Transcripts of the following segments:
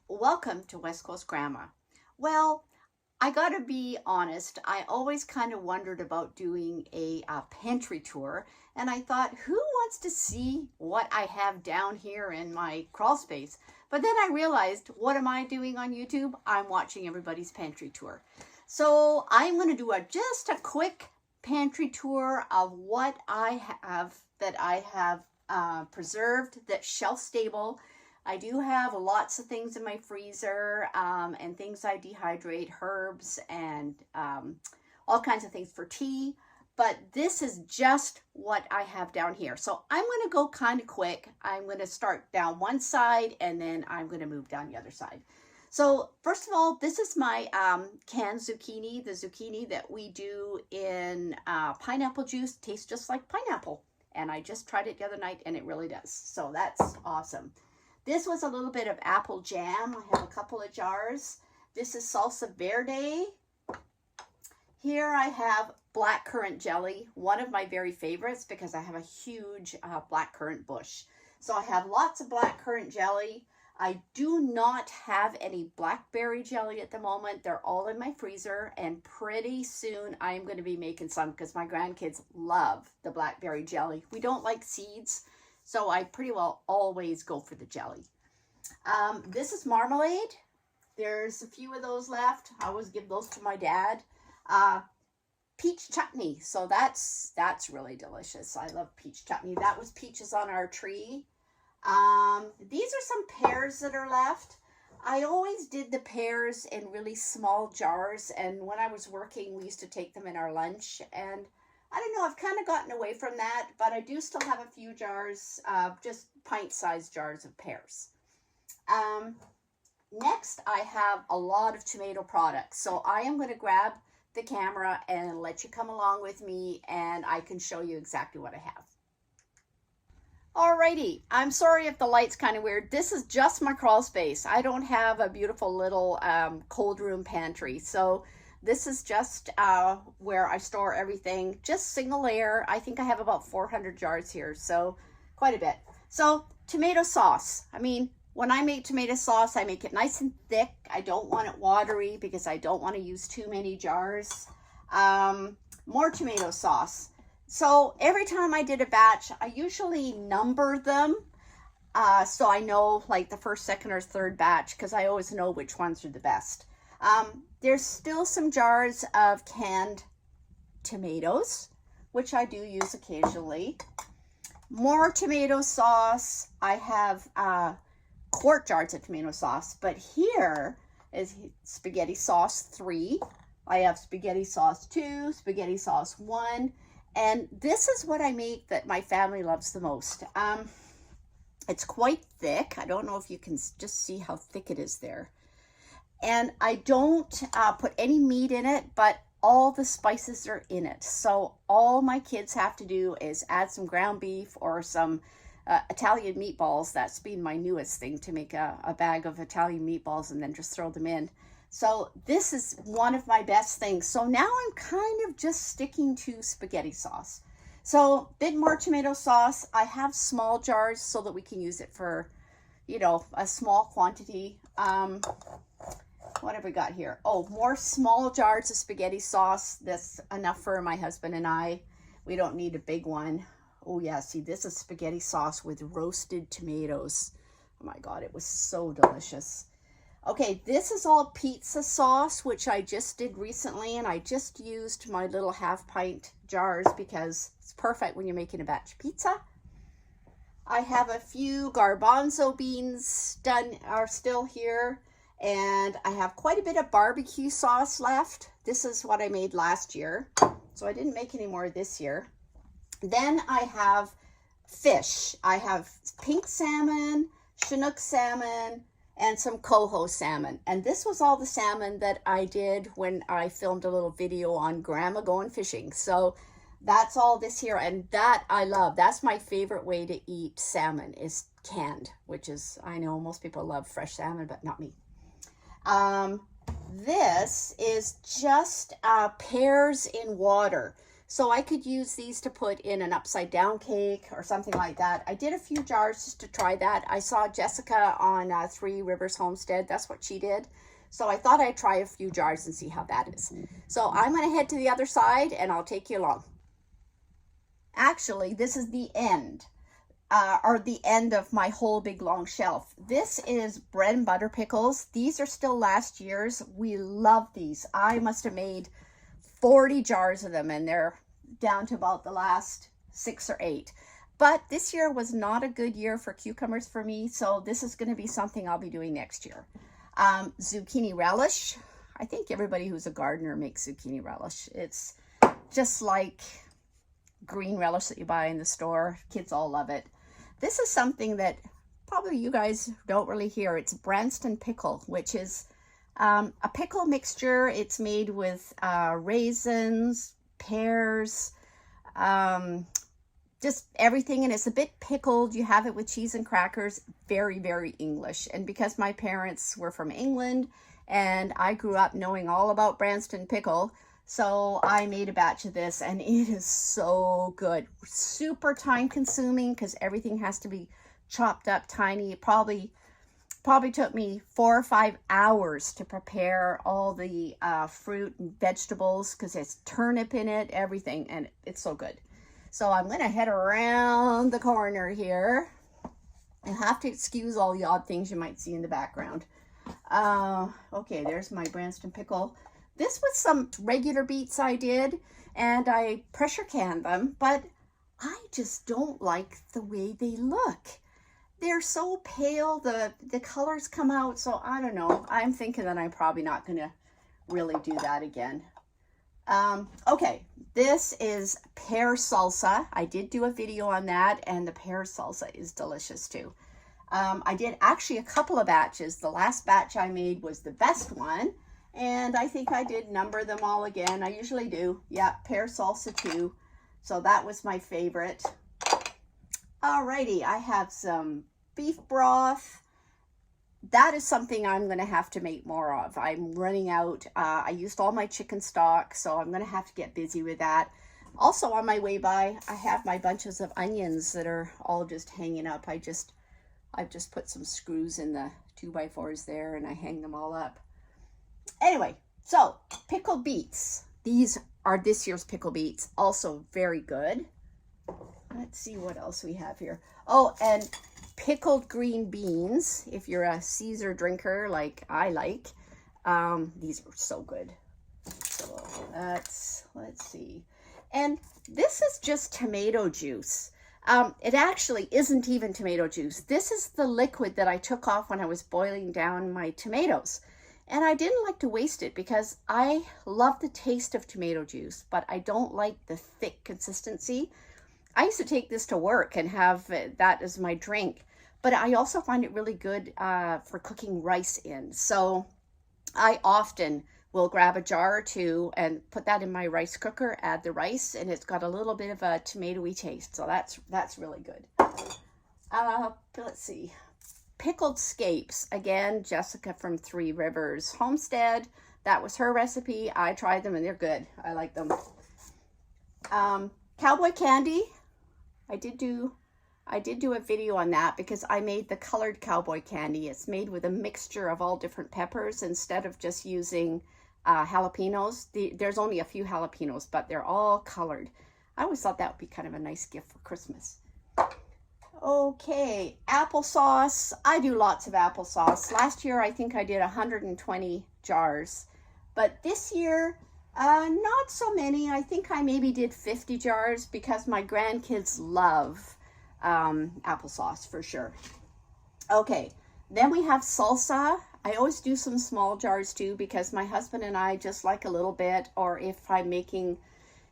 Welcome to West Coast Grandma. Well, I gotta be honest, I always kind of wondered about doing a pantry tour, and I thought, who wants to see what I have down here in my crawl space? But then I realized, what am I doing on YouTube? I'm watching everybody's pantry tour. So I'm going to do just a quick pantry tour of what I have preserved that's shelf stable. I do have lots of things in my freezer and things I dehydrate, herbs and all kinds of things for tea. But this is just what I have down here. So I'm going to go kind of quick. I'm going to start down one side and then I'm going to move down the other side. So first of all, this is my canned zucchini. The zucchini that we do in pineapple juice tastes just like pineapple. And I just tried it the other night and it really does. So that's awesome. This was a little bit of apple jam. I have a couple of jars. This is salsa verde. Here I have blackcurrant jelly, one of my very favorites because I have a huge blackcurrant bush. So I have lots of blackcurrant jelly. I do not have any blackberry jelly at the moment. They're all in my freezer, and pretty soon I'm going to be making some because my grandkids love the blackberry jelly. We don't like seeds, so I pretty well always go for the jelly. This is marmalade. There's a few of those left. I always give those to my dad. Peach chutney. So that's really delicious. I love peach chutney. That was peaches on our tree. These are some pears that are left. I always did the pears in really small jars, and when I was working, we used to take them in our lunch, and I don't know, I've kind of gotten away from that, but I do still have a few jars, just pint-sized jars of pears. Next, I have a lot of tomato products. So I am going to grab the camera and let you come along with me, and I can show you exactly what I have. Alrighty, I'm sorry if the light's kind of weird. This is just my crawl space. I don't have a beautiful little cold room pantry. So this is just where I store everything, just single layer. I think I have about 400 jars here, so quite a bit. So tomato sauce. I mean, when I make tomato sauce, I make it nice and thick. I don't want it watery because I don't want to use too many jars. More tomato sauce. So every time I did a batch, I usually number them. So I know like the first, second, or third batch because I always know which ones are the best. There's still some jars of canned tomatoes, which I do use occasionally. More tomato sauce. I have quart jars of tomato sauce, but here is spaghetti sauce 3. I have spaghetti sauce 2, spaghetti sauce 1, and this is what I make that my family loves the most. It's quite thick. I don't know if you can just see how thick it is there. And I don't put any meat in it, but all the spices are in it. So all my kids have to do is add some ground beef or some Italian meatballs. That's been my newest thing, to make a bag of Italian meatballs and then just throw them in. So this is one of my best things. So now I'm kind of just sticking to spaghetti sauce. So a bit more tomato sauce. I have small jars so that we can use it for, you know, a small quantity. What have we got here? Oh, more small jars of spaghetti sauce. That's enough for my husband and I. We don't need a big one. Oh yeah, see, this is spaghetti sauce with roasted tomatoes. Oh my God, it was so delicious. Okay, this is all pizza sauce, which I just did recently, and I just used my little half-pint jars because it's perfect when you're making a batch pizza. I have a few garbanzo beans are still here, and I have quite a bit of barbecue sauce left. This is what I made last year, so I didn't make any more this year. Then I have fish. I have pink salmon, Chinook salmon, and some coho salmon. And this was all the salmon that I did when I filmed a little video on Grandma Going Fishing. So that's all this here, and that I love. That's my favorite way to eat salmon, is canned, which is, I know most people love fresh salmon, but not me. This is just pears in water. So I could use these to put in an upside down cake or something like that. I did a few jars just to try that. I saw Jessica on Three Rivers Homestead. That's what she did. So I thought I'd try a few jars and see how that is. So I'm going to head to the other side and I'll take you along. Actually, this is the end. Or the end of my whole big long shelf. This is bread and butter pickles. These are still last year's. We love these. I must have made 40 jars of them and they're down to about the last 6 or 8. But this year was not a good year for cucumbers for me, so this is going to be something I'll be doing next year. Zucchini relish. I think everybody who's a gardener makes zucchini relish. It's just like green relish that you buy in the store. Kids all love it. This is something that probably you guys don't really hear. It's Branston pickle, which is a pickle mixture. It's made with raisins, pears, just everything. And it's a bit pickled. You have it with cheese and crackers. Very, very English. And because my parents were from England and I grew up knowing all about Branston pickle, so I made a batch of this and it is so good. Super time consuming because everything has to be chopped up tiny. It probably took me 4 or 5 hours to prepare all the fruit and vegetables because there's turnip in it, everything, and it's so good. So I'm going to head around the corner here. You'll have to excuse all the odd things you might see in the background. Okay, there's my Branston pickle. This was some regular beets I did, and I pressure canned them, but I just don't like the way they look. They're so pale, the colors come out, so I don't know. I'm thinking that I'm probably not going to really do that again. Okay, this is Pear Salsa. I did do a video on that, and the Pear Salsa is delicious too. I did actually a couple of batches. The last batch I made was the best one. And I think I did number them all again. I usually do. Yeah, Pear Salsa too. So that was my favorite. Alrighty, I have some beef broth. That is something I'm going to have to make more of. I'm running out. I used all my chicken stock, so I'm going to have to get busy with that. Also on my way by, I have my bunches of onions that are all just hanging up. I've just put some screws in the 2x4s there and I hang them all up. Anyway, so pickled beets. These are this year's pickled beets. Also very good. Let's see what else we have here. Oh, and pickled green beans. If you're a Caesar drinker like I like, these are so good. So let's see. And this is just tomato juice. It actually isn't even tomato juice. This is the liquid that I took off when I was boiling down my tomatoes. And I didn't like to waste it because I love the taste of tomato juice, but I don't like the thick consistency. I used to take this to work and have that as my drink, but I also find it really good for cooking rice in. So I often will grab a jar or two and put that in my rice cooker, add the rice, and it's got a little bit of a tomatoey taste. So that's really good. Let's see. Pickled scapes. Again, Jessica from Three Rivers Homestead. That was her recipe. I tried them and they're good. I like them. Cowboy candy. I did do a video on that because I made the colored cowboy candy. It's made with a mixture of all different peppers instead of just using jalapenos. There's only a few jalapenos, but they're all colored. I always thought that would be kind of a nice gift for Christmas. Okay, applesauce. I do lots of applesauce. Last year, I think I did 120 jars, but this year, not so many. I think I maybe did 50 jars because my grandkids love applesauce for sure. Okay, then we have salsa. I always do some small jars too because my husband and I just like a little bit, or if I'm making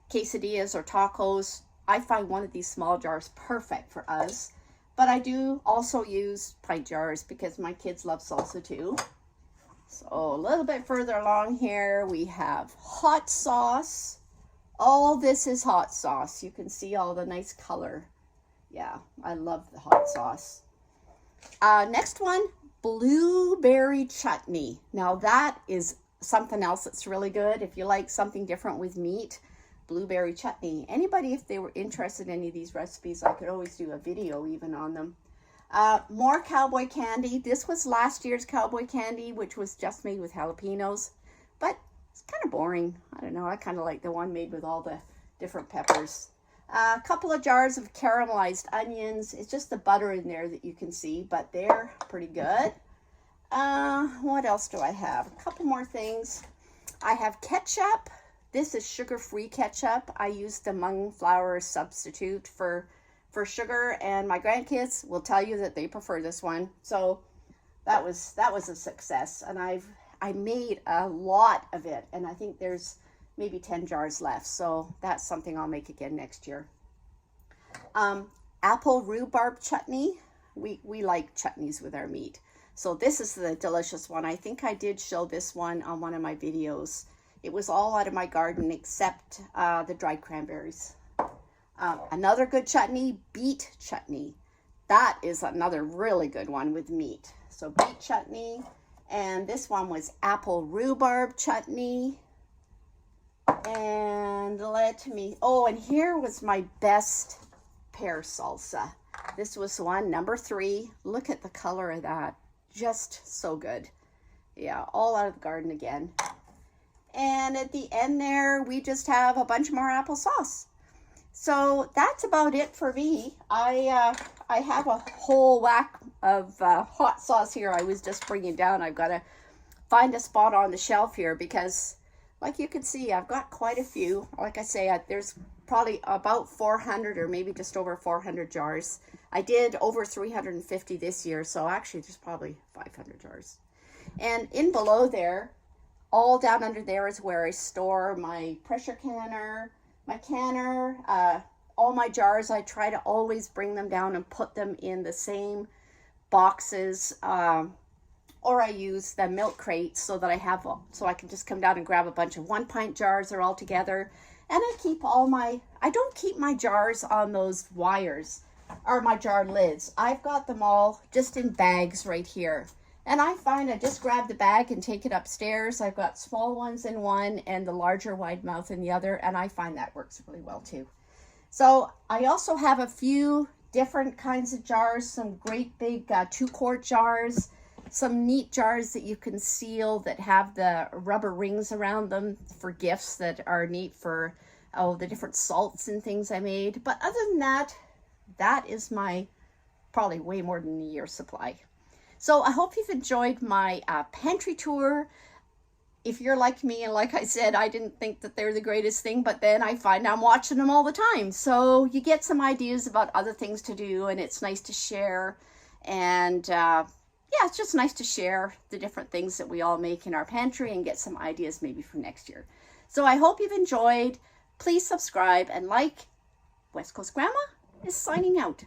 quesadillas or tacos, I find one of these small jars perfect for us. But I do also use pint jars because my kids love salsa too. So a little bit further along here, we have hot sauce. All this is hot sauce. You can see all the nice color. Yeah, I love the hot sauce. Next one, blueberry chutney. Now that is something else that's really good. If you like something different with meat, blueberry chutney. Anybody, if they were interested in any of these recipes, I could always do a video even on them. More cowboy candy. This was last year's cowboy candy, which was just made with jalapenos, but it's kind of boring. I don't know. I kind of like the one made with all the different peppers. A couple of jars of caramelized onions. It's just the butter in there that you can see, but they're pretty good. What else do I have? A couple more things. I have ketchup. This is sugar-free ketchup. I use the Mung flour substitute for sugar, and my grandkids will tell you that they prefer this one. So that was a success, and I made a lot of it, and I think there's maybe 10 jars left. So that's something I'll make again next year. Apple rhubarb chutney. We like chutneys with our meat. So this is the delicious one. I think I did show this one on one of my videos. It was all out of my garden except the dried cranberries. Another good chutney, beet chutney. That is another really good one with meat. So beet chutney. And this one was apple rhubarb chutney. And and here was my best pear salsa. This was one, number 3. Look at the color of that. Just so good. Yeah, all out of the garden again. And at the end there, we just have a bunch more applesauce. So that's about it for me. I have a whole whack of hot sauce here I was just bringing down. I've got to find a spot on the shelf here because, like you can see, I've got quite a few. Like I say, there's probably about 400 or maybe just over 400 jars. I did over 350 this year, so actually there's probably 500 jars. And in below there, all down under there is where I store my pressure canner, my canner, all my jars. I try to always bring them down and put them in the same boxes, or I use the milk crates so that I have, so I can just come down and grab a bunch of 1-pint jars. They're all together. And I keep I don't keep my jars on those wires or my jar lids. I've got them all just in bags right here. And I find I just grab the bag and take it upstairs. I've got small ones in one and the larger wide mouth in the other. And I find that works really well too. So I also have a few different kinds of jars, some great big 2-quart jars, some neat jars that you can seal that have the rubber rings around them for gifts that are neat for the different salts and things I made. But other than that, that is my probably way more than a year's supply. So I hope you've enjoyed my pantry tour. If you're like me, and like I said, I didn't think that they're the greatest thing, but then I find I'm watching them all the time. So you get some ideas about other things to do, and it's nice to share. And yeah, it's just nice to share the different things that we all make in our pantry and get some ideas maybe for next year. So I hope you've enjoyed. Please subscribe and like. West Coast Grandma is signing out.